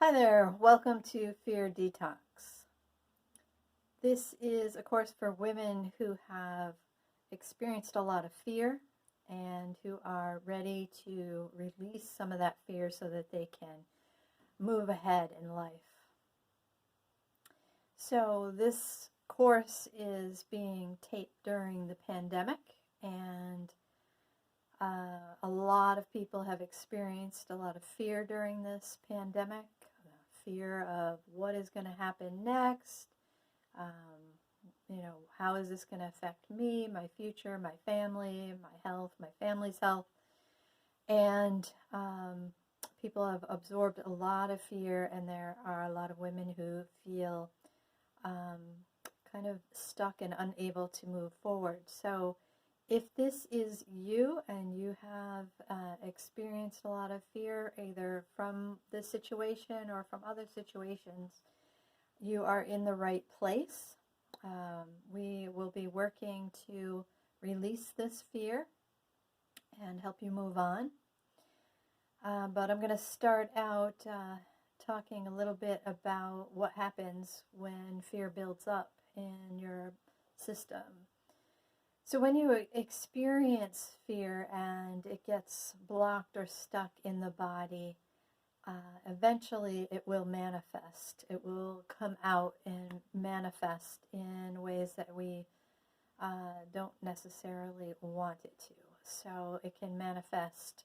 Hi there, welcome to Fear Detox. This is a course for women who have experienced a lot of fear and who are ready to release some of that fear so that they can move ahead in life. So, this course is being taped during the pandemic, and a lot of people have experienced a lot of fear during this pandemic. Fear of what is going to happen next. How is this going to affect me, my future, my family, my health, my family's health? And people have absorbed a lot of fear, and there are a lot of women who feel kind of stuck and unable to move forward. So if this is you and you have experienced a lot of fear, either from this situation or from other situations, you are in the right place. We will be working to release this fear and help you move on. But I'm going to start out talking a little bit about what happens when fear builds up in your system. So when you experience fear and it gets blocked or stuck in the body, eventually it will manifest. It will come out and manifest in ways that we don't necessarily want it to. So it can manifest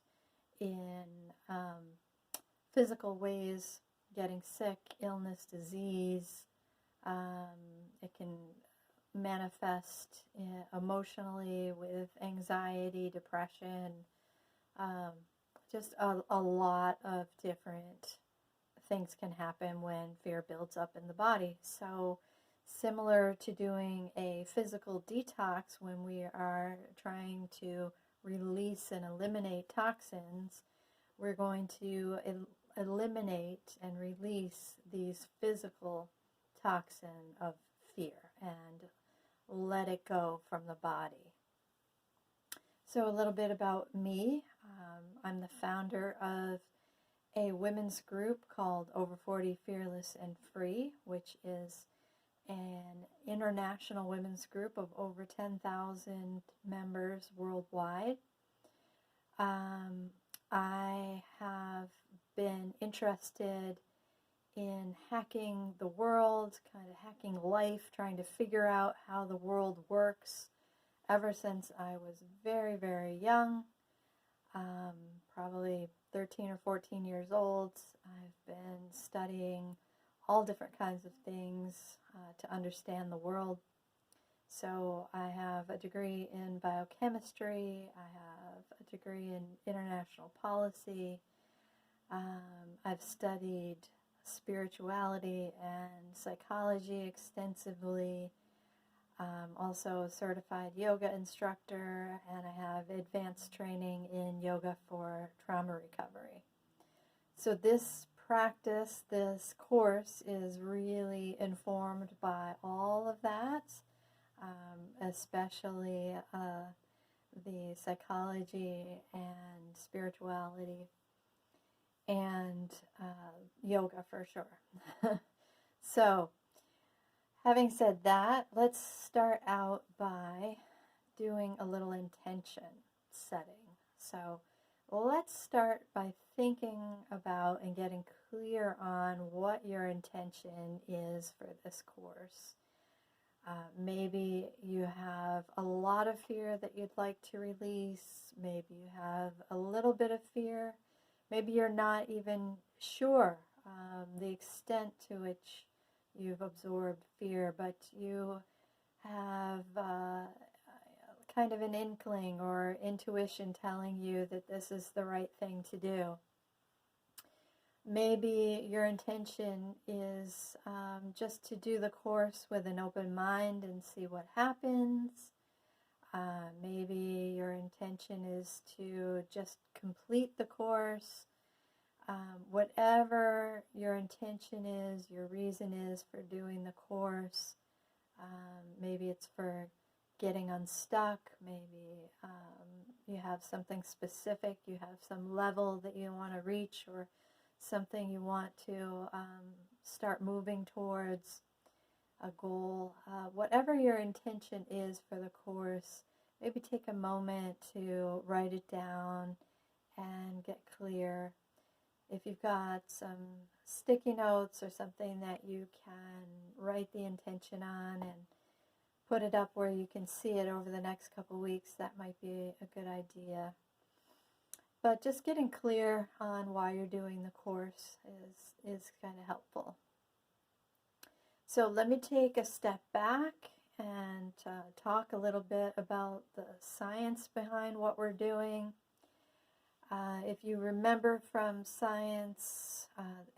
in physical ways, getting sick, illness, disease. It can manifest emotionally with anxiety, depression, just a lot of different things can happen when fear builds up in the body. So similar to doing a physical detox when we are trying to release and eliminate toxins, we're going to eliminate and release these physical toxin of fear and let it go from the body. So a little bit about me. I'm the founder of a women's group called Over 40 Fearless and Free, which is an international women's group of over 10,000 members worldwide. I have been interested in hacking the world, kind of hacking life, trying to figure out how the world works ever since I was very, very young, probably 13 or 14 years old. I've been studying all different kinds of things to understand the world. So I have a degree in biochemistry, I have a degree in international policy, I've studied spirituality and psychology extensively. Also a certified yoga instructor, and I have advanced training in yoga for trauma recovery. So this practice, this course is really informed by all of that, especially the psychology and spirituality and yoga for sure. So having said that, let's start out by doing a little intention setting. So let's start by thinking about and getting clear on what your intention is for this course. Maybe you have a lot of fear that you'd like to release. Maybe you have a little bit of fear. Maybe you're not even sure the extent to which you've absorbed fear, but you have kind of an inkling or intuition telling you that this is the right thing to do. Maybe your intention is just to do the course with an open mind and see what happens. Maybe your intention is to just complete the course. Whatever your intention is, your reason is for doing the course. Maybe it's for getting unstuck. Maybe you have something specific. You have some level that you want to reach or something you want to start moving towards, a goal, whatever your intention is for the course, maybe take a moment to write it down and get clear. If you've got some sticky notes or something that you can write the intention on and put it up where you can see it over the next couple weeks, that might be a good idea. But just getting clear on why you're doing the course is kind of helpful. So let me take a step back and talk a little bit about the science behind what we're doing. If you remember from science,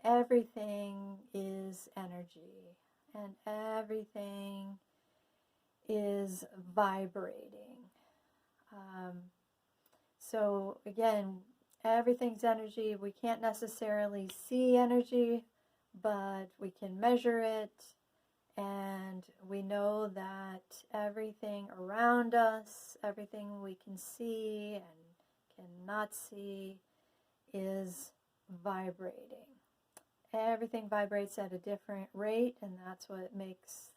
everything is energy and everything is vibrating. So again, everything's energy. We can't necessarily see energy, but we can measure it, and we know that everything around us, everything we can see and cannot see, is vibrating. Everything vibrates at a different rate, and that's what makes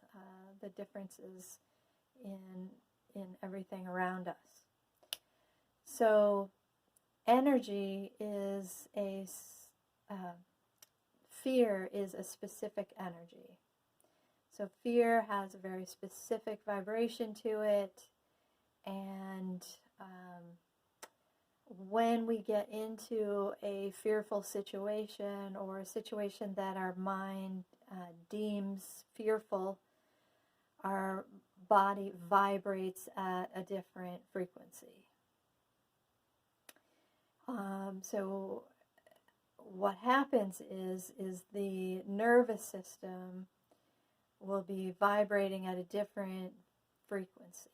the differences in everything around us. So energy is fear is a specific energy. So fear has a very specific vibration to it, and when we get into a fearful situation or a situation that our mind deems fearful, our body vibrates at a different frequency. So what happens is the nervous system will be vibrating at a different frequency.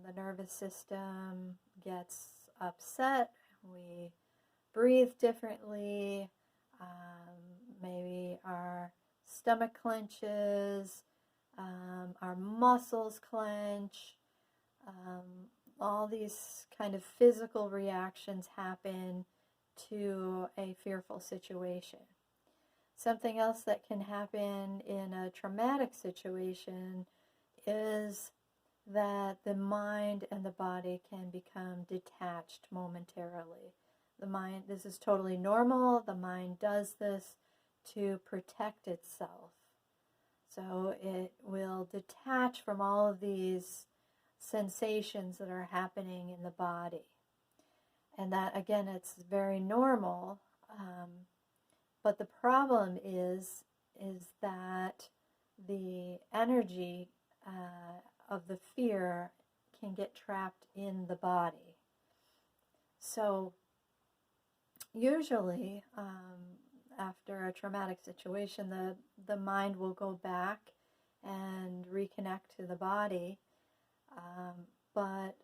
The nervous system gets upset, we breathe differently, maybe our stomach clenches, our muscles clench, all these kind of physical reactions happen to a fearful situation. Something else that can happen in a traumatic situation is that the mind and the body can become detached momentarily. The mind, this is totally normal. The mind does this to protect itself. So it will detach from all of these sensations that are happening in the body. And that, again, it's very normal. But the problem is that the energy of the fear can get trapped in the body. So usually, after a traumatic situation, the mind will go back and reconnect to the body. But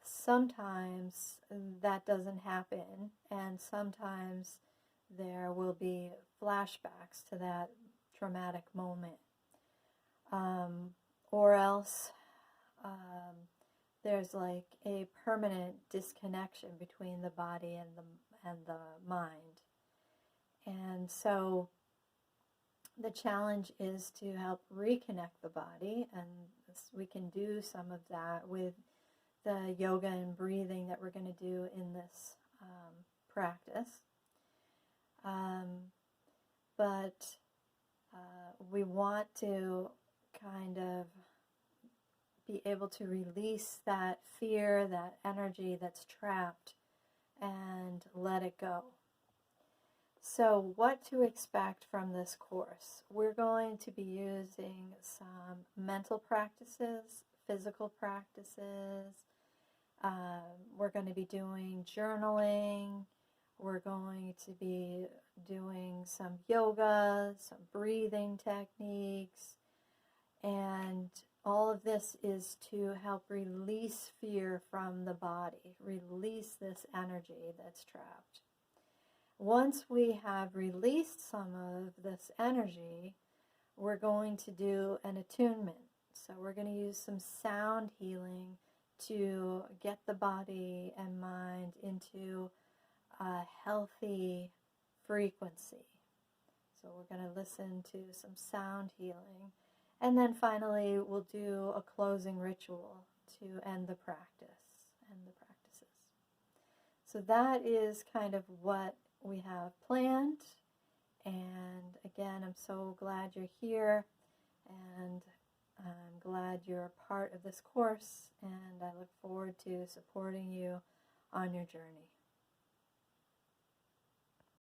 sometimes that doesn't happen, and sometimes there will be flashbacks to that traumatic moment. Or else there's like a permanent disconnection between the body and the mind. And so the challenge is to help reconnect the body, and we can do some of that with the yoga and breathing that we're going to do in this practice. But we want to kind of be able to release that fear, that energy that's trapped, and let it go. So what to expect from this course? We're going to be using some mental practices, physical practices. We're going to be doing journaling. We're going to be doing some yoga, some breathing techniques, and all of this is to help release fear from the body, release this energy that's trapped. Once we have released some of this energy, we're going to do an attunement. So we're going to use some sound healing to get the body and mind into a healthy frequency. So we're going to listen to some sound healing. And then finally, we'll do a closing ritual to end the practice, end the practices. So that is kind of what we have planned. And again, I'm so glad you're here, and I'm glad you're a part of this course, and I look forward to supporting you on your journey.